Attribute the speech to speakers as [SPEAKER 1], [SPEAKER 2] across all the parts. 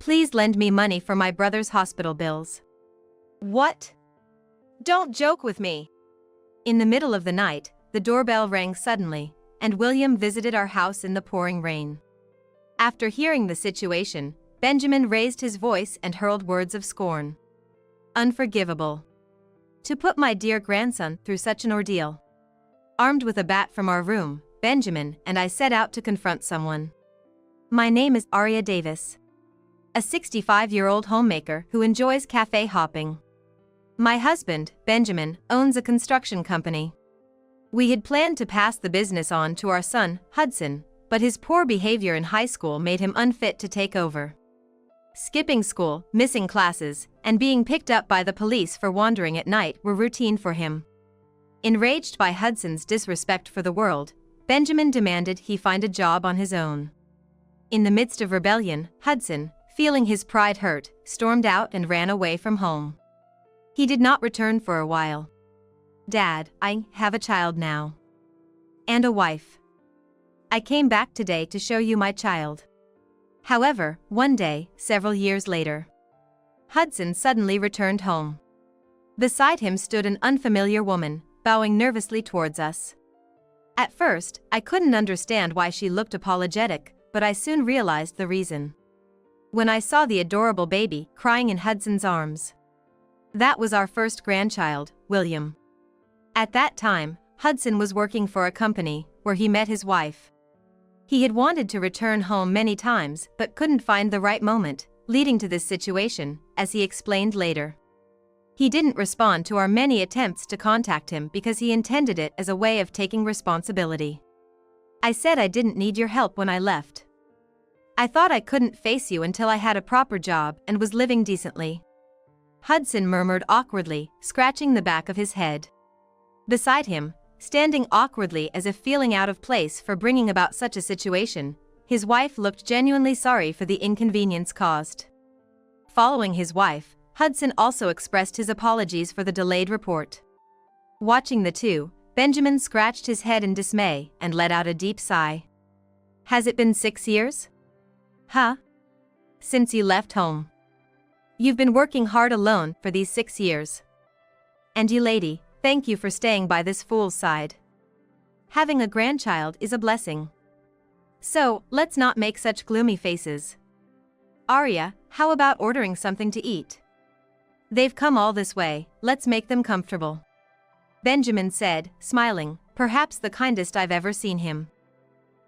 [SPEAKER 1] Please lend me money for my brother's hospital bills." "What? Don't joke with me." In the middle of the night, the doorbell rang suddenly, and William visited our house in the pouring rain. After hearing the situation, Benjamin raised his voice and hurled words of scorn. Unforgivable. To put my dear grandson through such an ordeal. Armed with a bat from our room, Benjamin and I set out to confront someone. My name is Aria Davis, a 65-year-old homemaker who enjoys cafe hopping. My husband, Benjamin, owns a construction company. We had planned to pass the business on to our son, Hudson, but his poor behavior in high school made him unfit to take over. Skipping school, missing classes, and being picked up by the police for wandering at night were routine for him. Enraged by Hudson's disrespect for the world, Benjamin demanded he find a job on his own. In the midst of rebellion, Hudson, feeling his pride hurt, stormed out and ran away from home. He did not return for a while. "Dad, I have a child now. And a wife. I came back today to show you my child." However, one day, several years later, Hudson suddenly returned home. Beside him stood an unfamiliar woman, bowing nervously towards us. At first, I couldn't understand why she looked apologetic, but I soon realized the reason. When I saw the adorable baby crying in Hudson's arms. That was our first grandchild, William. At that time, Hudson was working for a company where he met his wife. He had wanted to return home many times but couldn't find the right moment, leading to this situation, as he explained later. He didn't respond to our many attempts to contact him because he intended it as a way of taking responsibility. I said I didn't need your help when I left. I thought I couldn't face you until I had a proper job and was living decently. Hudson murmured awkwardly, scratching the back of his head. Beside him, standing awkwardly as if feeling out of place for bringing about such a situation, his wife looked genuinely sorry for the inconvenience caused. Following his wife, Hudson also expressed his apologies for the delayed report. Watching the two, Benjamin scratched his head in dismay and let out a deep sigh. "Has it been 6 years? Huh? Since you left home? You've been working hard alone for these 6 years. And you lady, thank you for staying by this fool's side. Having a grandchild is a blessing. So, let's not make such gloomy faces. Aria, how about ordering something to eat? They've come all this way, let's make them comfortable." Benjamin said, smiling, perhaps the kindest I've ever seen him.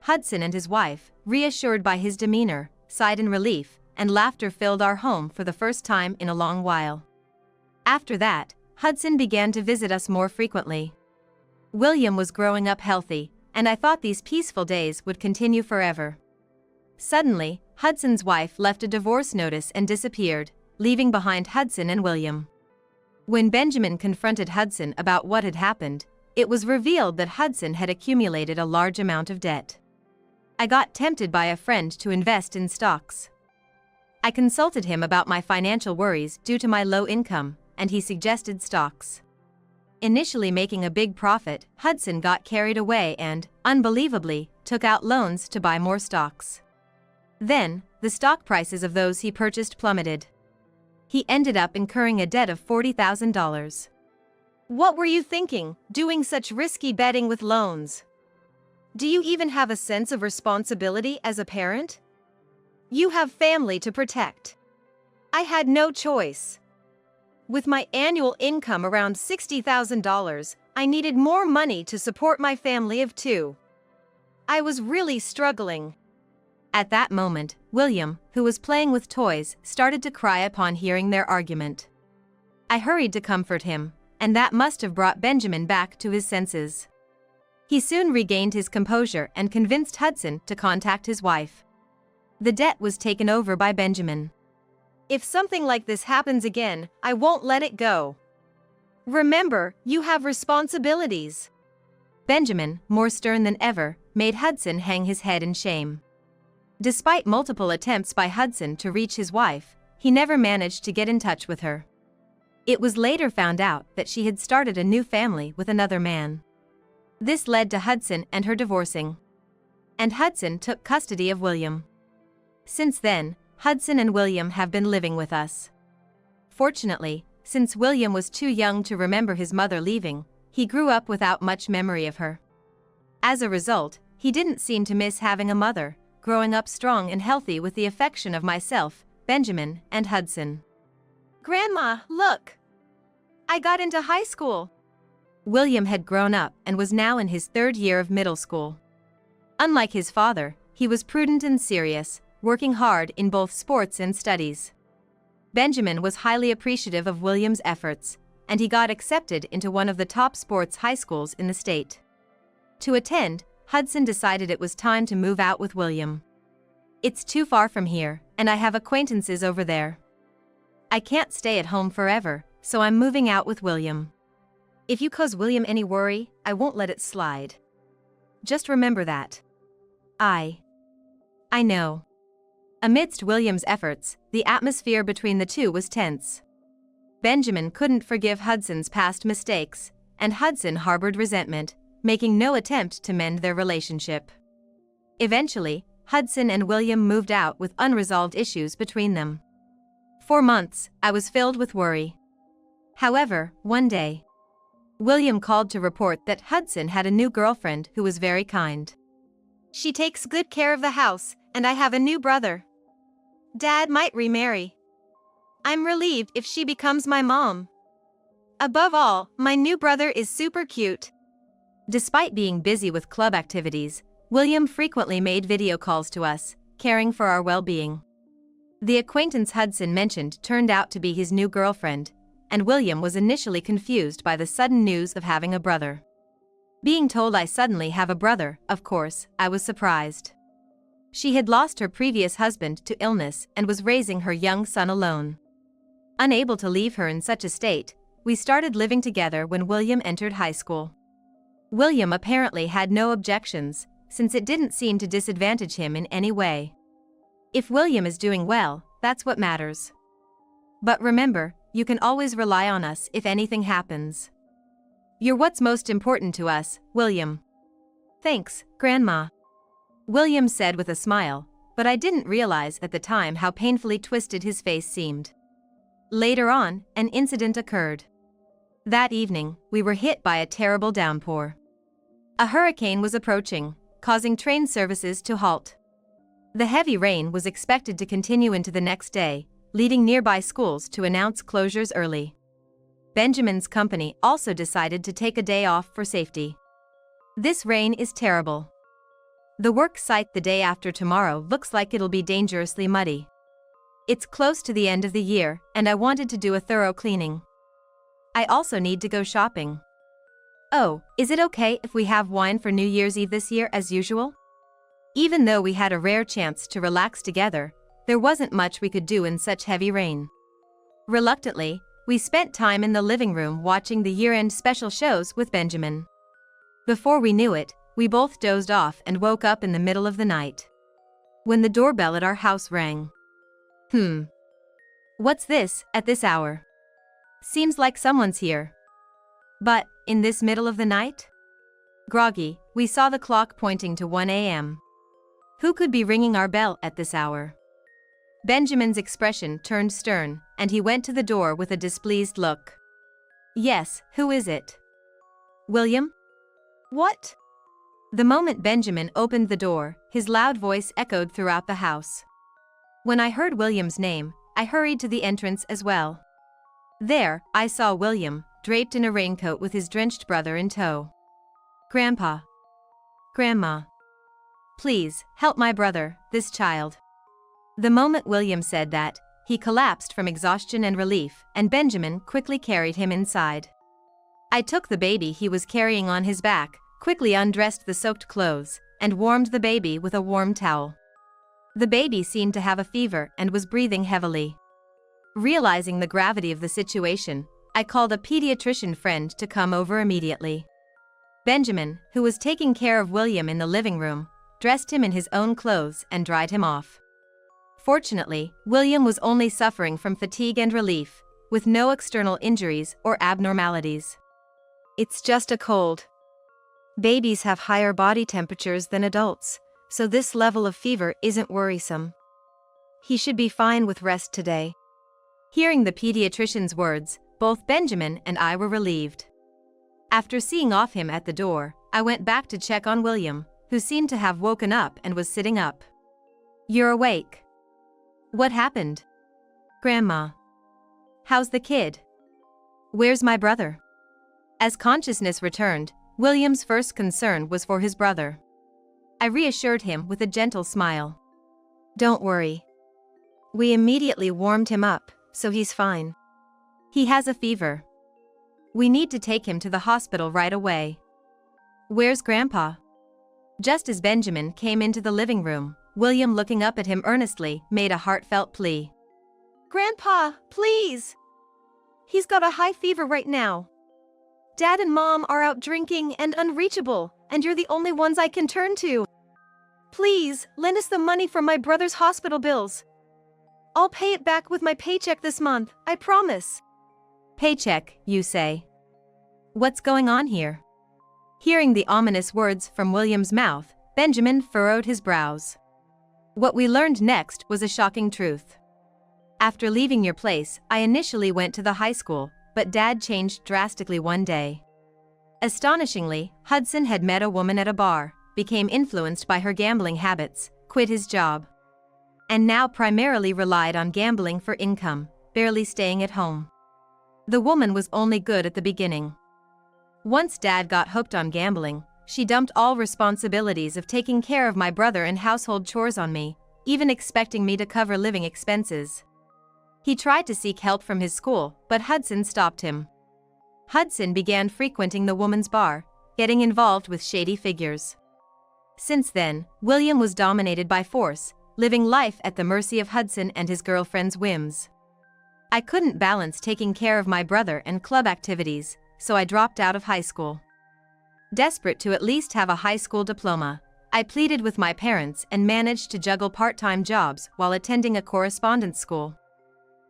[SPEAKER 1] Hudson and his wife, reassured by his demeanor, sighed in relief, and laughter filled our home for the first time in a long while. After that, Hudson began to visit us more frequently. William was growing up healthy, and I thought these peaceful days would continue forever. Suddenly, Hudson's wife left a divorce notice and disappeared, leaving behind Hudson and William. When Benjamin confronted Hudson about what had happened, it was revealed that Hudson had accumulated a large amount of debt. I got tempted by a friend to invest in stocks. I consulted him about my financial worries due to my low income, and he suggested stocks. Initially making a big profit, Hudson got carried away and, unbelievably, took out loans to buy more stocks. Then, the stock prices of those he purchased plummeted. He ended up incurring a debt of $40,000. What were you thinking, doing such risky betting with loans? Do you even have a sense of responsibility as a parent? You have family to protect. I had no choice. With my annual income around $60,000, I needed more money to support my family of 2. I was really struggling. At that moment, William, who was playing with toys, started to cry upon hearing their argument. I hurried to comfort him, and that must have brought Benjamin back to his senses. He soon regained his composure and convinced Hudson to contact his wife. The debt was taken over by Benjamin. If something like this happens again, I won't let it go. Remember, you have responsibilities. Benjamin, more stern than ever, made Hudson hang his head in shame. Despite multiple attempts by Hudson to reach his wife, he never managed to get in touch with her. It was later found out that she had started a new family with another man. This led to Hudson and her divorcing. And Hudson took custody of William. Since then, Hudson and William have been living with us. Fortunately, since William was too young to remember his mother leaving, he grew up without much memory of her. As a result, he didn't seem to miss having a mother, growing up strong and healthy with the affection of myself, Benjamin, and Hudson. "Grandma, look! I got into high school!" William had grown up and was now in his 3rd year of middle school. Unlike his father, he was prudent and serious, working hard in both sports and studies. Benjamin was highly appreciative of William's efforts, and he got accepted into one of the top sports high schools in the state. To attend, Hudson decided it was time to move out with William. "It's too far from here, and I have acquaintances over there. I can't stay at home forever, so I'm moving out with William. If you cause William any worry, I won't let it slide. Just remember that." I know. Amidst William's efforts, the atmosphere between the two was tense. Benjamin couldn't forgive Hudson's past mistakes, and Hudson harbored resentment, making no attempt to mend their relationship. Eventually, Hudson and William moved out with unresolved issues between them. For months, I was filled with worry. However, one day, William called to report that Hudson had a new girlfriend who was very kind. "She takes good care of the house, and I have a new brother. Dad might remarry. I'm relieved if she becomes my mom. Above all, my new brother is super cute." Despite being busy with club activities, William frequently made video calls to us, caring for our well-being. The acquaintance Hudson mentioned turned out to be his new girlfriend, and William was initially confused by the sudden news of having a brother. Being told I suddenly have a brother, of course, I was surprised. She had lost her previous husband to illness and was raising her young son alone. Unable to leave her in such a state, we started living together when William entered high school. William apparently had no objections, since it didn't seem to disadvantage him in any way. If William is doing well, that's what matters. But remember, you can always rely on us if anything happens. You're what's most important to us, William. Thanks, Grandma. William said with a smile, but I didn't realize at the time how painfully twisted his face seemed. Later on, an incident occurred. That evening, we were hit by a terrible downpour. A hurricane was approaching, causing train services to halt. The heavy rain was expected to continue into the next day, leading nearby schools to announce closures early. Benjamin's company also decided to take a day off for safety. "This rain is terrible. The work site the day after tomorrow looks like it'll be dangerously muddy. It's close to the end of the year, and I wanted to do a thorough cleaning. I also need to go shopping. Oh, is it okay if we have wine for New Year's Eve this year as usual?" Even though we had a rare chance to relax together, there wasn't much we could do in such heavy rain. Reluctantly, we spent time in the living room watching the year-end special shows with Benjamin. Before we knew it, we both dozed off and woke up in the middle of the night, when the doorbell at our house rang. What's this, at this hour? Seems like someone's here. But, in this middle of the night? Groggy, we saw the clock pointing to 1 a.m. Who could be ringing our bell at this hour? Benjamin's expression turned stern, and he went to the door with a displeased look. "Yes, who is it?" "William?" "What?" The moment Benjamin opened the door, his loud voice echoed throughout the house. When I heard William's name, I hurried to the entrance as well. There, I saw William, draped in a raincoat with his drenched brother in tow. "Grandpa. Grandma. Please, help my brother, this child." The moment William said that, he collapsed from exhaustion and relief, and Benjamin quickly carried him inside. I took the baby he was carrying on his back, quickly undressed the soaked clothes, and warmed the baby with a warm towel. The baby seemed to have a fever and was breathing heavily. Realizing the gravity of the situation, I called a pediatrician friend to come over immediately. Benjamin, who was taking care of William in the living room, dressed him in his own clothes and dried him off. Fortunately, William was only suffering from fatigue and relief, with no external injuries or abnormalities. "It's just a cold. Babies have higher body temperatures than adults, so this level of fever isn't worrisome. He should be fine with rest today. Hearing the pediatrician's words, both Benjamin and I were relieved. After seeing off him at the door, I went back to check on William, who seemed to have woken up and was sitting up. "You're awake. What happened?" "Grandma." "How's the kid?" "Where's my brother?" As consciousness returned, William's first concern was for his brother. I reassured him with a gentle smile. "Don't worry. We immediately warmed him up, so he's fine. He has a fever. We need to take him to the hospital right away." "Where's Grandpa?" Just as Benjamin came into the living room, William, looking up at him earnestly, made a heartfelt plea. "Grandpa, please! He's got a high fever right now. Dad and Mom are out drinking and unreachable, and you're the only ones I can turn to. Please, lend us the money for my brother's hospital bills. I'll pay it back with my paycheck this month, I promise." "Paycheck, you say? What's going on here?" Hearing the ominous words from William's mouth, Benjamin furrowed his brows. What we learned next was a shocking truth. After leaving your place, I initially went to the high school, but Dad changed drastically one day. Astonishingly, Hudson had met a woman at a bar, became influenced by her gambling habits, quit his job, and now primarily relied on gambling for income, barely staying at home. The woman was only good at the beginning. Once Dad got hooked on gambling, she dumped all responsibilities of taking care of my brother and household chores on me, even expecting me to cover living expenses. He tried to seek help from his school, but Hudson stopped him. Hudson began frequenting the woman's bar, getting involved with shady figures. Since then, William was dominated by force, living life at the mercy of Hudson and his girlfriend's whims. I couldn't balance taking care of my brother and club activities, so I dropped out of high school. Desperate to at least have a high school diploma, I pleaded with my parents and managed to juggle part-time jobs while attending a correspondence school.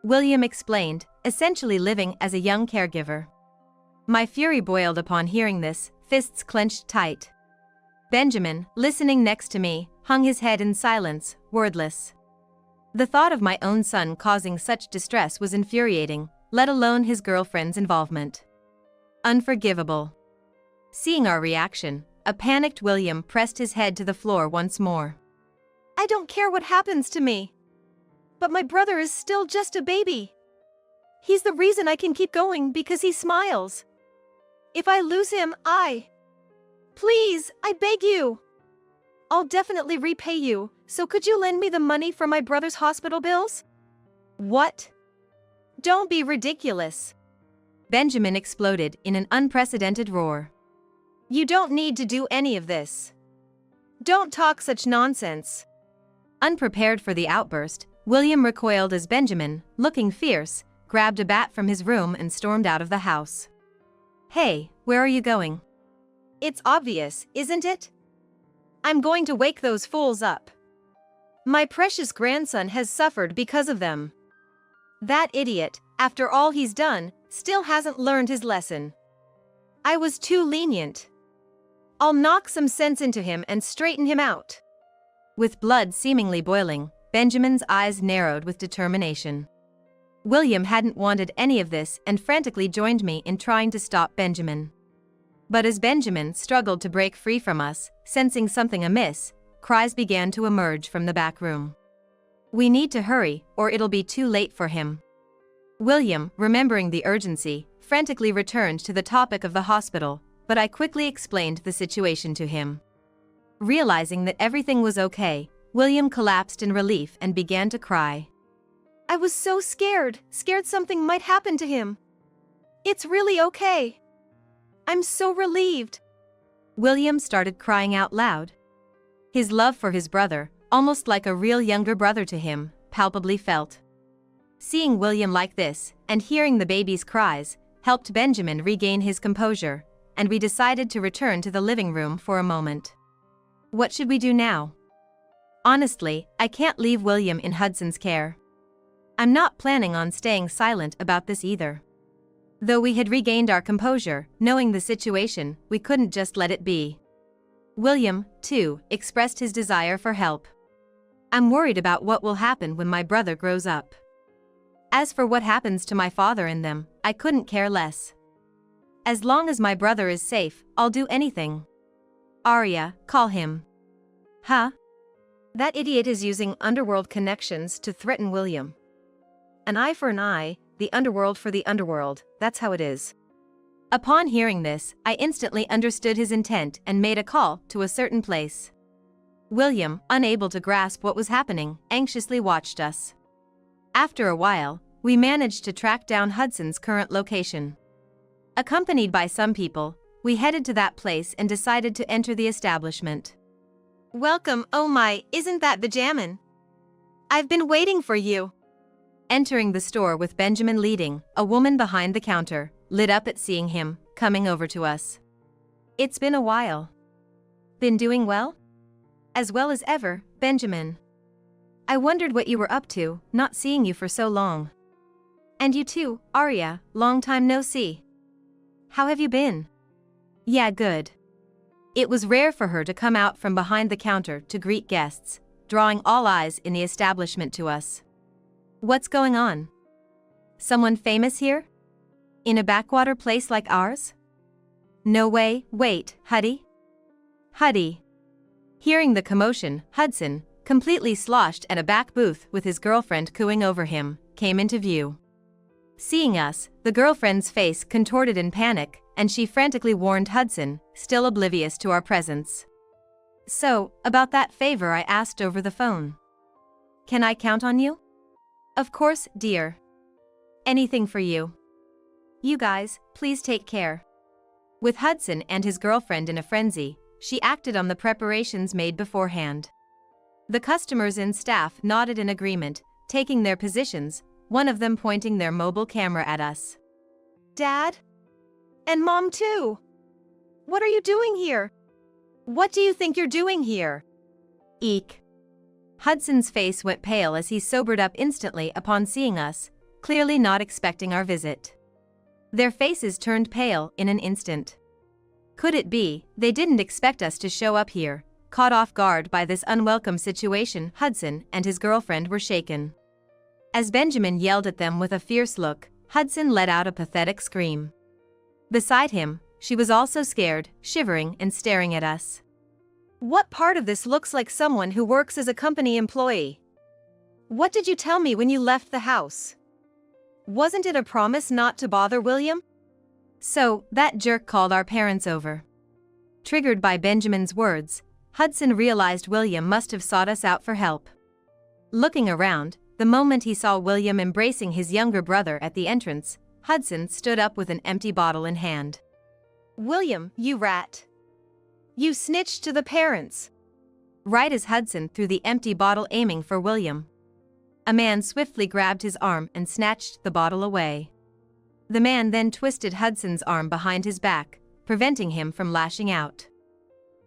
[SPEAKER 1] William explained, essentially living as a young caregiver. My fury boiled upon hearing this, fists clenched tight. Benjamin, listening next to me, hung his head in silence, wordless. The thought of my own son causing such distress was infuriating, let alone his girlfriend's involvement. Unforgivable. Seeing our reaction, a panicked William pressed his head to the floor once more. "I don't care what happens to me. But my brother is still just a baby. He's the reason I can keep going because he smiles. If I lose him, Please, I beg you. I'll definitely repay you, so could you lend me the money for my brother's hospital bills?" "What? Don't be ridiculous." Benjamin exploded in an unprecedented roar. "You don't need to do any of this. Don't talk such nonsense." Unprepared for the outburst, William recoiled as Benjamin, looking fierce, grabbed a bat from his room and stormed out of the house. "Hey, where are you going?" "It's obvious, isn't it? I'm going to wake those fools up. My precious grandson has suffered because of them. That idiot, after all he's done, still hasn't learned his lesson. I was too lenient. I'll knock some sense into him and straighten him out." With blood seemingly boiling, Benjamin's eyes narrowed with determination. William hadn't wanted any of this and frantically joined me in trying to stop Benjamin. But as Benjamin struggled to break free from us, sensing something amiss, cries began to emerge from the back room. "We need to hurry, or it'll be too late for him." William, remembering the urgency, frantically returned to the topic of the hospital, but I quickly explained the situation to him. Realizing that everything was okay, William collapsed in relief and began to cry. "I was so scared something might happen to him. It's really okay. I'm so relieved." William started crying out loud. His love for his brother, almost like a real younger brother to him, palpably felt. Seeing William like this, and hearing the baby's cries, helped Benjamin regain his composure, and we decided to return to the living room for a moment. What should we do now? Honestly, I can't leave William in Hudson's care. I'm not planning on staying silent about this either. Though we had regained our composure, knowing the situation, we couldn't just let it be. William, too, expressed his desire for help. I'm worried about what will happen when my brother grows up. As for what happens to my father and them, I couldn't care less. As long as my brother is safe, I'll do anything. Arya, call him. Huh? That idiot is using underworld connections to threaten William. An eye for an eye, the underworld for the underworld, that's how it is. Upon hearing this, I instantly understood his intent and made a call to a certain place. William, unable to grasp what was happening, anxiously watched us. After a while, we managed to track down Hudson's current location. Accompanied by some people, we headed to that place and decided to enter the establishment. Welcome, oh my, isn't that Benjamin? I've been waiting for you. Entering the store with Benjamin leading, a woman behind the counter, lit up at seeing him, coming over to us. It's been a while. Been doing well? As well as ever, Benjamin. I wondered what you were up to, not seeing you for so long. And you too, Arya, long time no see. How have you been? Yeah, good. It was rare for her to come out from behind the counter to greet guests, drawing all eyes in the establishment to us. What's going on? Someone famous here? In a backwater place like ours? No way, wait, Huddy? Huddy. Hearing the commotion, Hudson, completely sloshed at a back booth with his girlfriend cooing over him, came into view. Seeing us, the girlfriend's face contorted in panic, and she frantically warned Hudson, still oblivious to our presence. So, about that favor I asked over the phone. Can I count on you? Of course, dear. Anything for you. You guys, please take care. With Hudson and his girlfriend in a frenzy, she acted on the preparations made beforehand. The customers and staff nodded in agreement, taking their positions, one of them pointing their mobile camera at us. Dad? And Mom too! What are you doing here? What do you think you're doing here? Eek. Hudson's face went pale as he sobered up instantly upon seeing us, clearly not expecting our visit. Their faces turned pale in an instant. Could it be, they didn't expect us to show up here? Caught off guard by this unwelcome situation, Hudson and his girlfriend were shaken. As Benjamin yelled at them with a fierce look, Hudson let out a pathetic scream. Beside him, she was also scared, shivering and staring at us. What part of this looks like someone who works as a company employee? What did you tell me when you left the house? Wasn't it a promise not to bother William? So, that jerk called our parents over. Triggered by Benjamin's words, Hudson realized William must have sought us out for help. Looking around, the moment he saw William embracing his younger brother at the entrance, Hudson stood up with an empty bottle in hand. William, you rat. You snitched to the parents. Right as Hudson threw the empty bottle aiming for William, a man swiftly grabbed his arm and snatched the bottle away. The man then twisted Hudson's arm behind his back, preventing him from lashing out.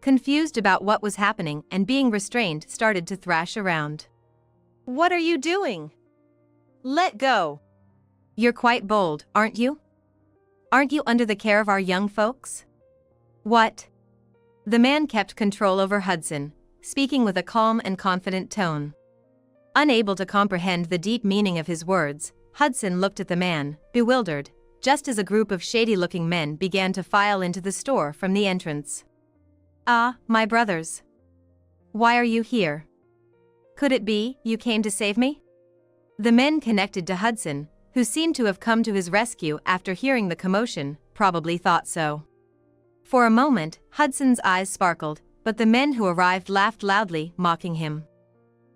[SPEAKER 1] Confused about what was happening and being restrained, started to thrash around. What are you doing? Let go. You're quite bold, aren't you? Aren't you under the care of our young folks? What? The man kept control over Hudson, speaking with a calm and confident tone. Unable to comprehend the deep meaning of his words, Hudson looked at the man, bewildered, just as a group of shady-looking men began to file into the store from the entrance. Ah, my brothers. Why are you here? Could it be you came to save me? The men connected to Hudson, who seemed to have come to his rescue after hearing the commotion, probably thought so. For a moment, Hudson's eyes sparkled, but the men who arrived laughed loudly, mocking him.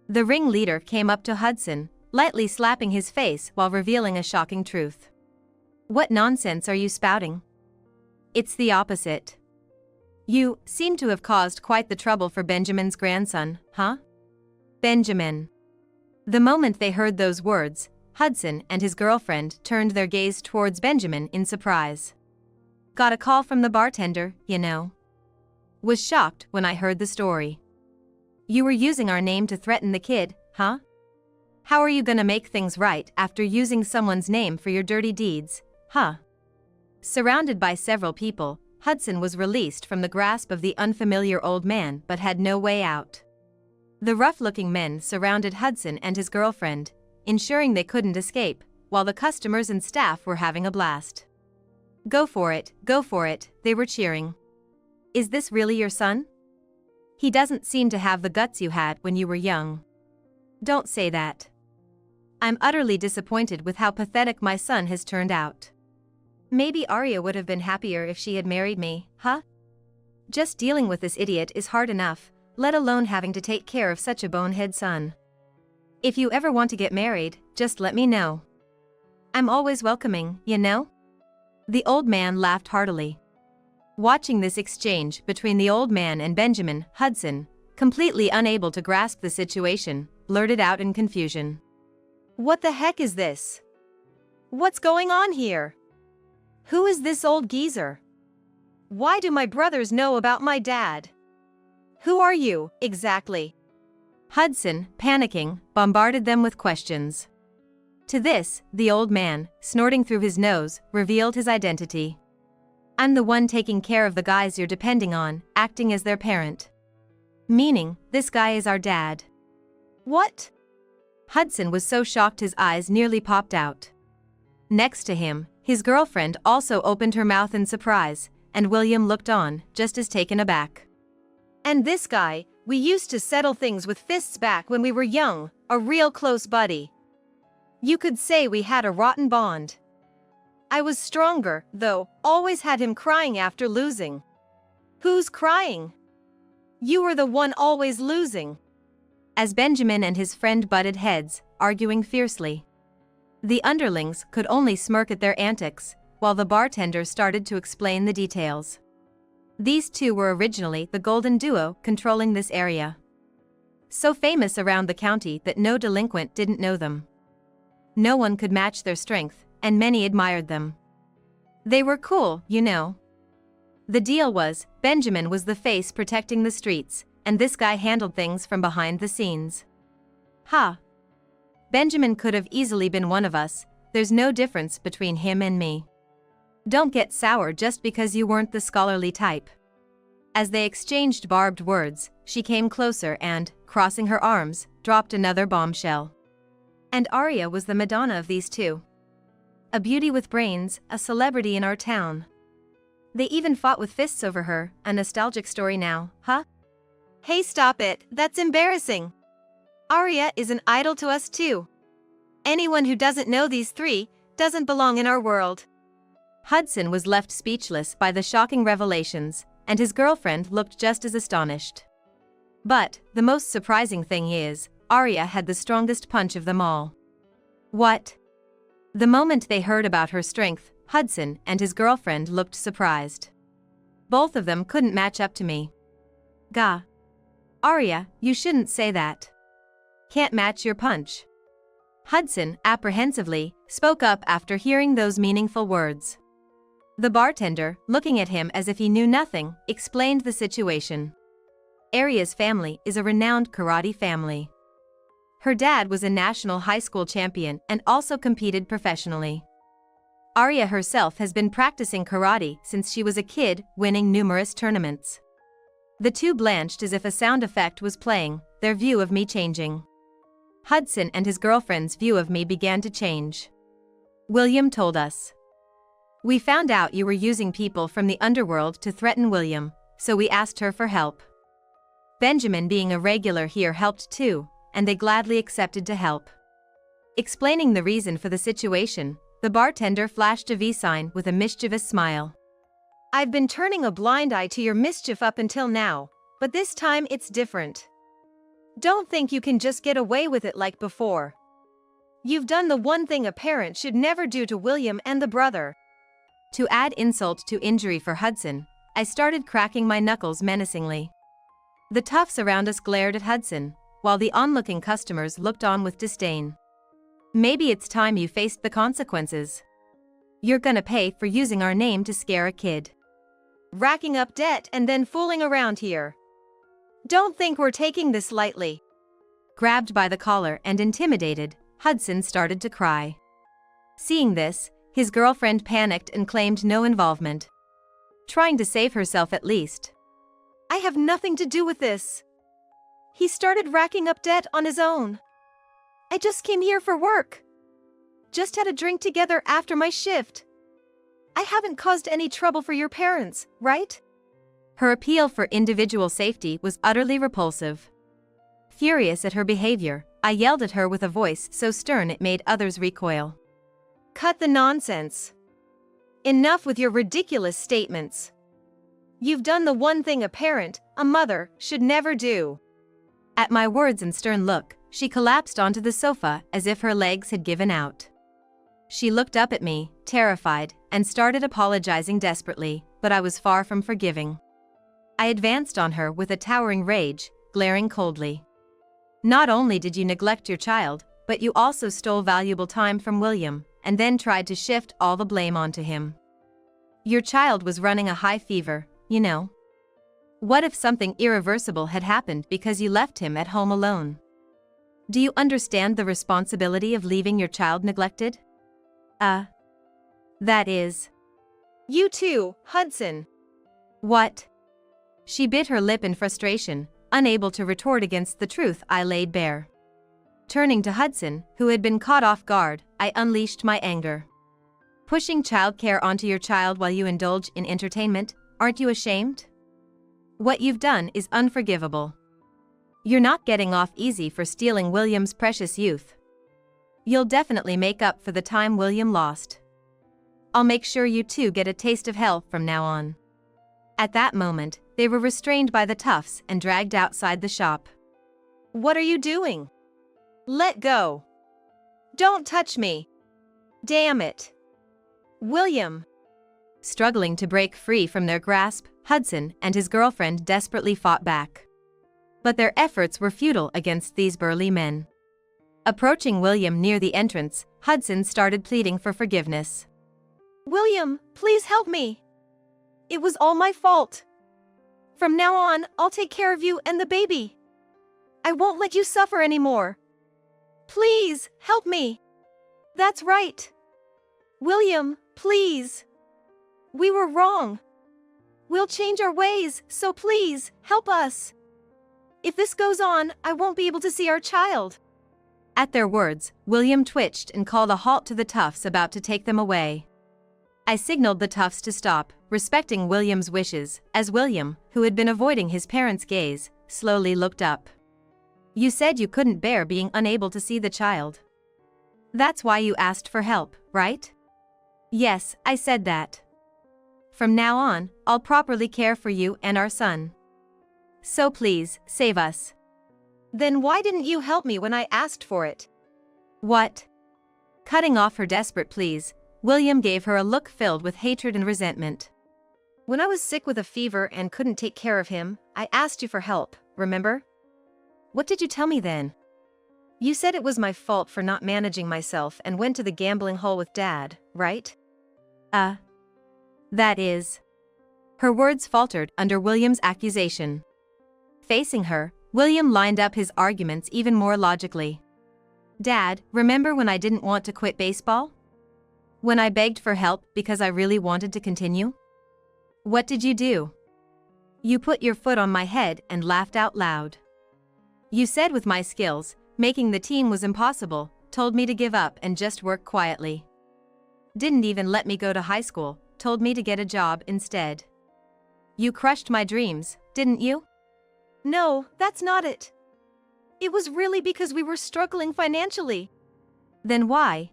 [SPEAKER 1] The ringleader came up to Hudson, lightly slapping his face while revealing a shocking truth. What nonsense are you spouting? It's the opposite. You seem to have caused quite the trouble for Benjamin's grandson, huh? Benjamin. The moment they heard those words, Hudson and his girlfriend turned their gaze towards Benjamin in surprise. Got a call from the bartender, you know. Was shocked when I heard the story. You were using our name to threaten the kid, huh? How are you gonna make things right after using someone's name for your dirty deeds, huh? Surrounded by several people, Hudson was released from the grasp of the unfamiliar old man but had no way out. The rough-looking men surrounded Hudson and his girlfriend, ensuring they couldn't escape, while the customers and staff were having a blast. Go for it, they were cheering. Is this really your son? He doesn't seem to have the guts you had when you were young. Don't say that. I'm utterly disappointed with how pathetic my son has turned out. Maybe Arya would have been happier if she had married me, huh? Just dealing with this idiot is hard enough, let alone having to take care of such a bonehead son. If you ever want to get married, just let me know. I'm always welcoming, you know? The old man laughed heartily. Watching this exchange between the old man and Benjamin, Hudson, completely unable to grasp the situation, blurted out in confusion. What the heck is this? What's going on here? Who is this old geezer? Why do my brothers know about my dad? Who are you, exactly? Hudson, panicking, bombarded them with questions. To this, the old man, snorting through his nose, revealed his identity. I'm the one taking care of the guys you're depending on, acting as their parent. Meaning, this guy is our dad. What? Hudson was so shocked his eyes nearly popped out. Next to him, his girlfriend also opened her mouth in surprise, and William looked on, just as taken aback. And this guy, we used to settle things with fists back when we were young, a real close buddy. You could say we had a rotten bond. I was stronger, though, always had him crying after losing. Who's crying? You were the one always losing. As Benjamin and his friend butted heads, arguing fiercely. The underlings could only smirk at their antics, while the bartender started to explain the details. These two were originally the golden duo controlling this area. So famous around the county that no delinquent didn't know them. No one could match their strength, and many admired them. They were cool, you know. The deal was, Benjamin was the face protecting the streets, and this guy handled things from behind the scenes. Ha! Benjamin could have easily been one of us, there's no difference between him and me. Don't get sour just because you weren't the scholarly type. As they exchanged barbed words, she came closer and, crossing her arms, dropped another bombshell. And Arya was the Madonna of these two. A beauty with brains, a celebrity in our town. They even fought with fists over her, a nostalgic story now, huh? Hey, stop it, that's embarrassing. Arya is an idol to us too. Anyone who doesn't know these three, doesn't belong in our world. Hudson was left speechless by the shocking revelations, and his girlfriend looked just as astonished. But, the most surprising thing is, Arya had the strongest punch of them all. What? The moment they heard about her strength, Hudson and his girlfriend looked surprised. Both of them couldn't match up to me. Gah. Arya, you shouldn't say that. Can't match your punch. Hudson, apprehensively, spoke up after hearing those meaningful words. The bartender, looking at him as if he knew nothing, explained the situation. Arya's family is a renowned karate family. Her dad was a national high school champion and also competed professionally. Arya herself has been practicing karate since she was a kid, winning numerous tournaments. The two blanched as if a sound effect was playing, their view of me changing. Hudson and his girlfriend's view of me began to change. William told us. We found out you were using people from the underworld to threaten William, so we asked her for help. Benjamin, being a regular here, helped too, and they gladly accepted to help. Explaining the reason for the situation, the bartender flashed a V sign with a mischievous smile. I've been turning a blind eye to your mischief up until now, but this time it's different. Don't think you can just get away with it like before. You've done the one thing a parent should never do to William and the brother. To add insult to injury for Hudson, I started cracking my knuckles menacingly. The toughs around us glared at Hudson, while the onlooking customers looked on with disdain. Maybe it's time you faced the consequences. You're gonna pay for using our name to scare a kid. Racking up debt and then fooling around here. Don't think we're taking this lightly. Grabbed by the collar and intimidated, Hudson started to cry. Seeing this, his girlfriend panicked and claimed no involvement. Trying to save herself at least. I have nothing to do with this. He started racking up debt on his own. I just came here for work. Just had a drink together after my shift. I haven't caused any trouble for your parents, right? Her appeal for individual safety was utterly repulsive. Furious at her behavior, I yelled at her with a voice so stern it made others recoil. Cut the nonsense. Enough with your ridiculous statements. You've done the one thing a parent, a mother, should never do. At my words and stern look, she collapsed onto the sofa as if her legs had given out. She looked up at me, terrified, and started apologizing desperately, but I was far from forgiving. I advanced on her with a towering rage, glaring coldly. Not only did you neglect your child, but you also stole valuable time from William, and then tried to shift all the blame onto him. Your child was running a high fever, you know. What if something irreversible had happened because you left him at home alone? Do you understand the responsibility of leaving your child neglected? That is. You too, Hudson. What? She bit her lip in frustration, unable to retort against the truth I laid bare. Turning to Hudson, who had been caught off guard, I unleashed my anger. Pushing childcare onto your child while you indulge in entertainment, aren't you ashamed? What you've done is unforgivable. You're not getting off easy for stealing William's precious youth. You'll definitely make up for the time William lost. I'll make sure you two get a taste of hell from now on. At that moment, they were restrained by the toughs and dragged outside the shop. What are you doing? Let go. Don't touch me. Damn it. William. Struggling to break free from their grasp, Hudson and his girlfriend desperately fought back. But their efforts were futile against these burly men. Approaching William near the entrance, Hudson started pleading for forgiveness. William, please help me. It was all my fault. From now on, I'll take care of you and the baby. I won't let you suffer anymore. Please, help me. That's right. William, please. We were wrong. We'll change our ways, so please, help us. If this goes on, I won't be able to see our child. At their words, William twitched and called a halt to the toughs about to take them away. I signaled the toughs to stop, respecting William's wishes, as William, who had been avoiding his parents' gaze, slowly looked up. You said you couldn't bear being unable to see the child. That's why you asked for help, right? Yes, I said that. From now on, I'll properly care for you and our son. So please, save us. Then why didn't you help me when I asked for it? What? Cutting off her desperate pleas, William gave her a look filled with hatred and resentment. When I was sick with a fever and couldn't take care of him, I asked you for help, remember? What did you tell me then? You said it was my fault for not managing myself and went to the gambling hole with Dad, right? That is. Her words faltered under William's accusation. Facing her, William lined up his arguments even more logically. Dad, remember when I didn't want to quit baseball? When I begged for help because I really wanted to continue? What did you do? You put your foot on my head and laughed out loud. You said with my skills, making the team was impossible, told me to give up and just work quietly. Didn't even let me go to high school, told me to get a job instead. You crushed my dreams, didn't you? No, that's not it. It was really because we were struggling financially. Then why?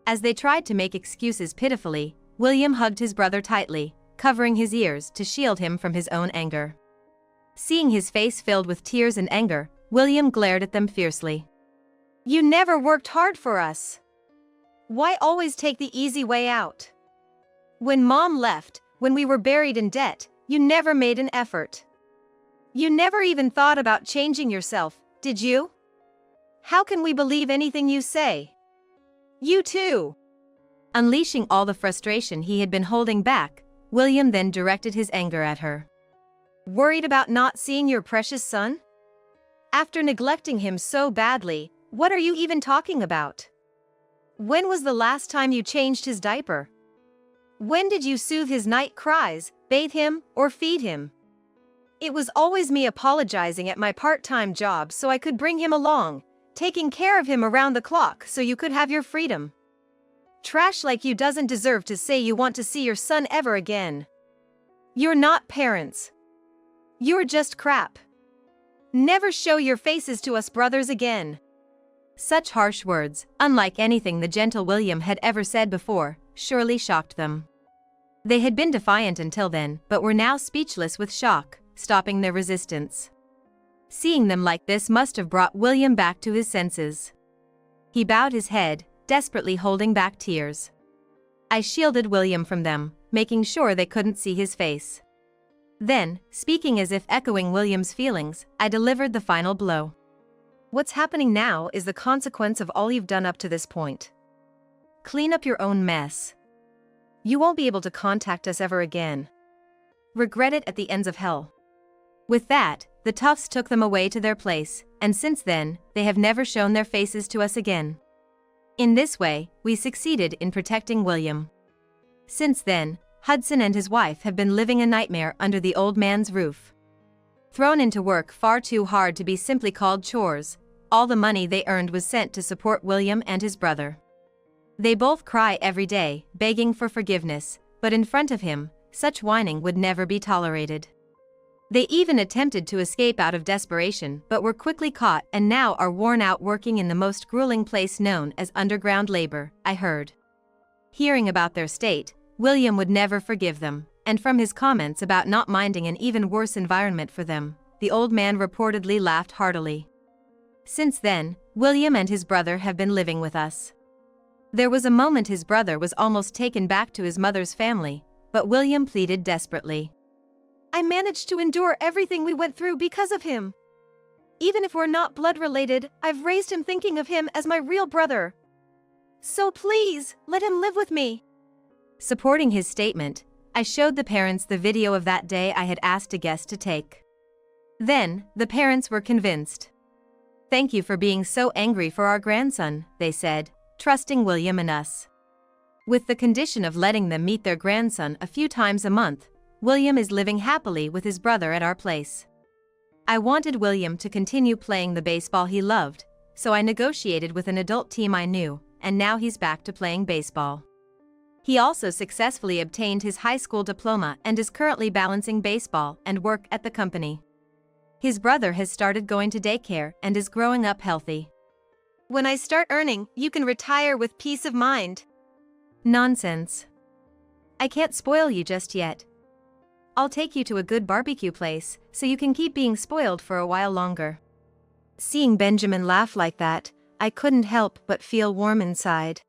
[SPEAKER 1] As they tried to make excuses pitifully, William hugged his brother tightly, covering his ears to shield him from his own anger. Seeing his face filled with tears and anger, William glared at them fiercely. You never worked hard for us. Why always take the easy way out? When Mom left, when we were buried in debt, you never made an effort. You never even thought about changing yourself, did you? How can we believe anything you say? You too. Unleashing all the frustration he had been holding back, William then directed his anger at her. Worried about not seeing your precious son? After neglecting him so badly, what are you even talking about? When was the last time you changed his diaper? When did you soothe his night cries, bathe him, or feed him? It was always me apologizing at my part-time job so I could bring him along, taking care of him around the clock so you could have your freedom. Trash like you doesn't deserve to say you want to see your son ever again. You're not parents. You're just crap. Never show your faces to us brothers again. Such harsh words, unlike anything the gentle William had ever said before, surely shocked them. They had been defiant until then, but were now speechless with shock, stopping their resistance. Seeing them like this must have brought William back to his senses. He bowed his head, desperately holding back tears. I shielded William from them, making sure they couldn't see his face. Then, speaking as if echoing William's feelings, I delivered the final blow. What's happening now is the consequence of all you've done up to this point. Clean up your own mess. You won't be able to contact us ever again. Regret it at the ends of hell. With that, the toughs took them away to their place, and since then, they have never shown their faces to us again. In this way, we succeeded in protecting William. Since then, Hudson and his wife have been living a nightmare under the old man's roof. Thrown into work far too hard to be simply called chores, all the money they earned was sent to support William and his brother. They both cry every day, begging for forgiveness, but in front of him, such whining would never be tolerated. They even attempted to escape out of desperation but were quickly caught and now are worn out working in the most grueling place known as underground labor, I heard. Hearing about their state, William would never forgive them, and from his comments about not minding an even worse environment for them, the old man reportedly laughed heartily. Since then, William and his brother have been living with us. There was a moment his brother was almost taken back to his mother's family, but William pleaded desperately. I managed to endure everything we went through because of him. Even if we're not blood-related, I've raised him thinking of him as my real brother. So please, let him live with me. Supporting his statement, I showed the parents the video of that day I had asked a guest to take. Then, the parents were convinced. Thank you for being so angry for our grandson, they said, trusting William and us. With the condition of letting them meet their grandson a few times a month, William is living happily with his brother at our place. I wanted William to continue playing the baseball he loved, so I negotiated with an adult team I knew, and now he's back to playing baseball. He also successfully obtained his high school diploma and is currently balancing baseball and work at the company. His brother has started going to daycare and is growing up healthy. When I start earning, you can retire with peace of mind. Nonsense. I can't spoil you just yet. I'll take you to a good barbecue place, so you can keep being spoiled for a while longer. Seeing Benjamin laugh like that, I couldn't help but feel warm inside.